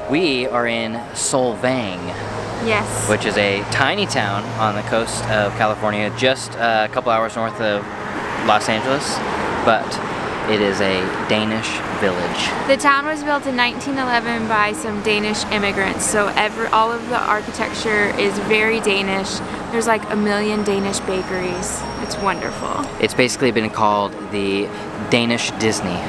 We are in Solvang, Yes. which is a tiny town on the coast of California, just a couple hours north of Los Angeles, but it is a Danish village. The town was built in 1911 by some Danish immigrants, so all of the architecture is very Danish. There's like 1 million Danish bakeries. It's wonderful. It's basically been called the Danish Disney,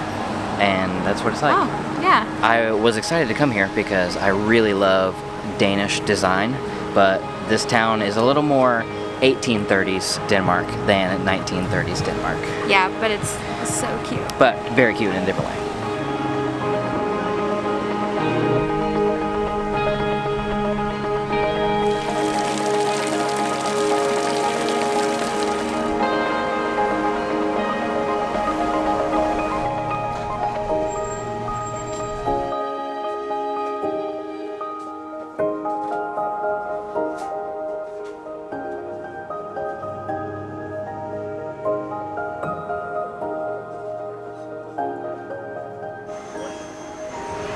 and that's what it's like. Oh, yeah. I was excited to come here because I really love Danish design, but this town is a little more 1830s Denmark than 1930s Denmark. Yeah, but it's so cute. But very cute in a different way.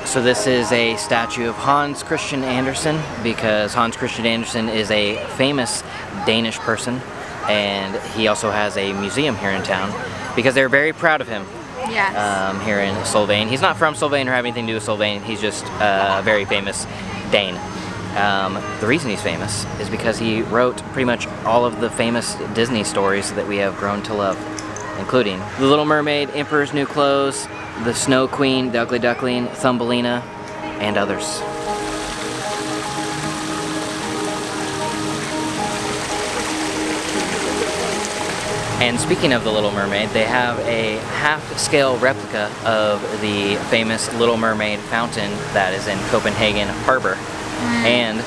So this is a statue of Hans Christian Andersen, because Hans Christian Andersen is a famous Danish person, and he also has a museum here in town because they're very proud of him. Yes. Here in Solvang. He's not from Solvang or have anything to do with Solvang. He's just a very famous Dane. The reason he's famous is because he wrote pretty much all of the famous Disney stories that we have grown to love, including The Little Mermaid, Emperor's New Clothes, The Snow Queen, The Ugly Duckling, Thumbelina, and others. And speaking of The Little Mermaid, they have a half-scale replica of the famous Little Mermaid fountain that is in Copenhagen Harbor. And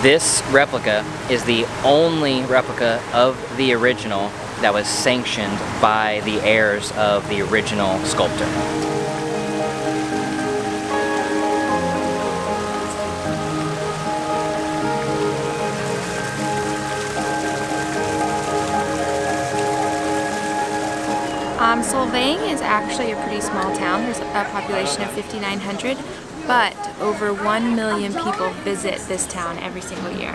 this replica is the only replica of the original that was sanctioned by the heirs of the original sculptor. Solvang is actually a pretty small town. There's a population of 5,900, but over 1 million people visit this town every single year.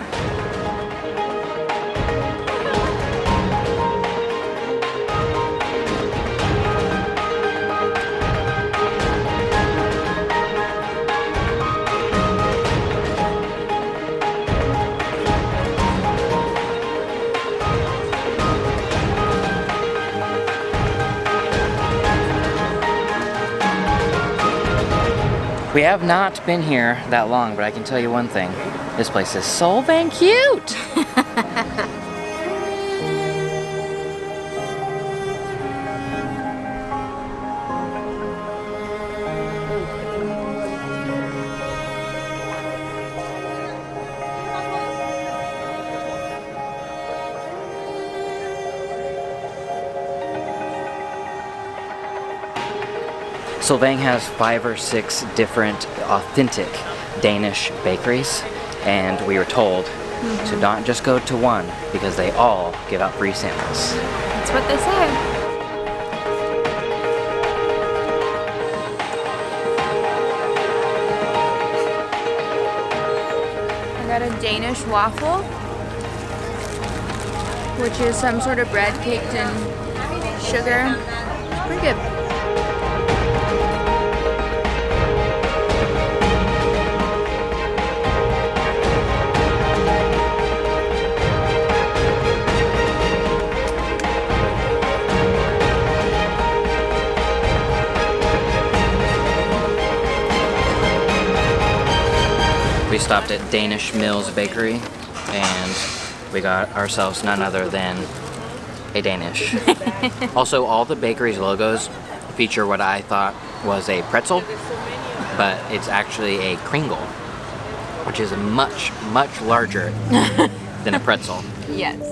We have not been here that long, but I can tell you one thing. This place is Solvang cute! Solvang has 5 or 6 different authentic Danish bakeries, and we were told to not just go to one because they all give out free samples. That's what they say. I got a Danish waffle, which is some sort of bread caked in sugar. It's pretty good. stopped at Danish Mills Bakery, and we got ourselves none other than a Danish. Also, all the bakery's logos feature what I thought was a pretzel, but it's actually a kringle, which is much, much larger than a pretzel. Yes.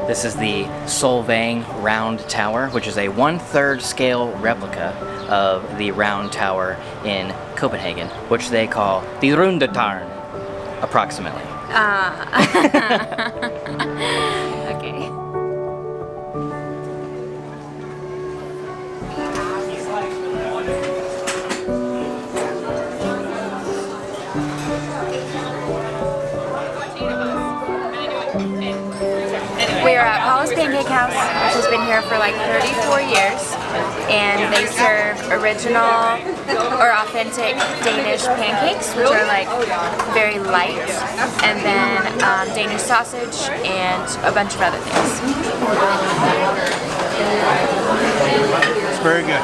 This is the Solvang round tower, which is a 1/3 scale replica of the round tower in Copenhagen, which they call the Rundetårn, approximately. Okay. We are at Paula's Pancake House, which has been here for like 34 years, and they serve original or authentic Danish pancakes, which are like very light, and then Danish sausage and a bunch of other things. It's very good.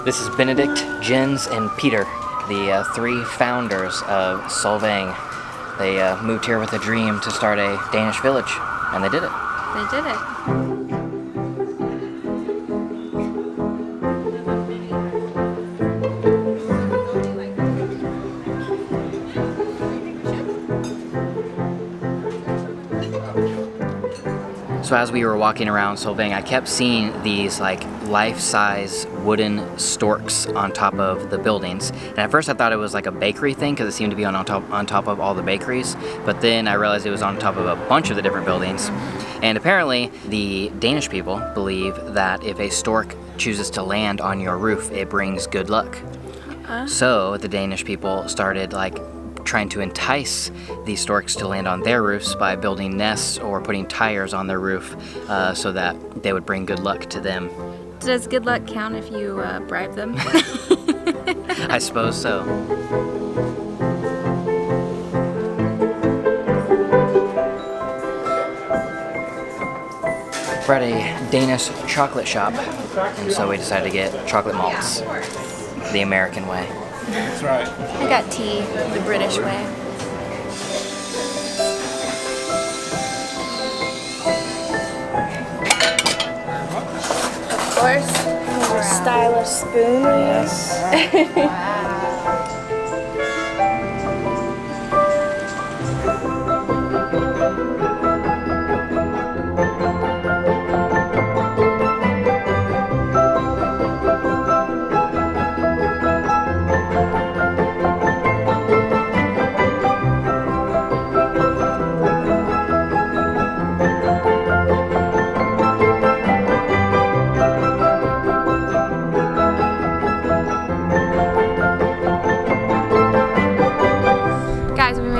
This is Benedict, Jens, and Peter, the 3 founders of Solvang. They moved here with a dream to start a Danish village, and they did it. They did it. So as we were walking around Solvang, I kept seeing these like life-size wooden storks on top of the buildings. And at first I thought it was like a bakery thing because it seemed to be on top of all the bakeries. But then I realized it was on top of a bunch of the different buildings. And apparently the Danish people believe that if a stork chooses to land on your roof, it brings good luck. So the Danish people started like trying to entice these storks to land on their roofs by building nests or putting tires on their roof so that they would bring good luck to them. Does good luck count if you bribe them? I suppose so. We're at a Danish chocolate shop, and so we decided to get chocolate malts the American way. That's right. I got tea the British way. Of course, stylish spoon. Yes.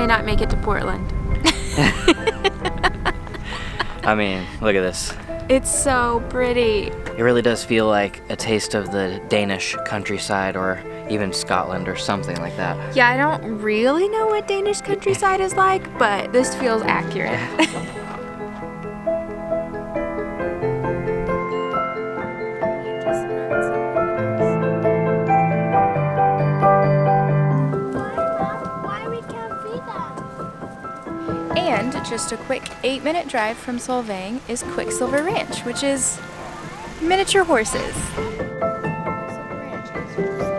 Not make it to Portland. I mean, look at this. It's so pretty. It really does feel like a taste of the Danish countryside or even Scotland or something like that. Yeah, I don't really know what Danish countryside is like, but this feels accurate. And just a quick 8-minute drive from Solvang, is Quicksilver Ranch, which is miniature horses. Quicksilver Ranch.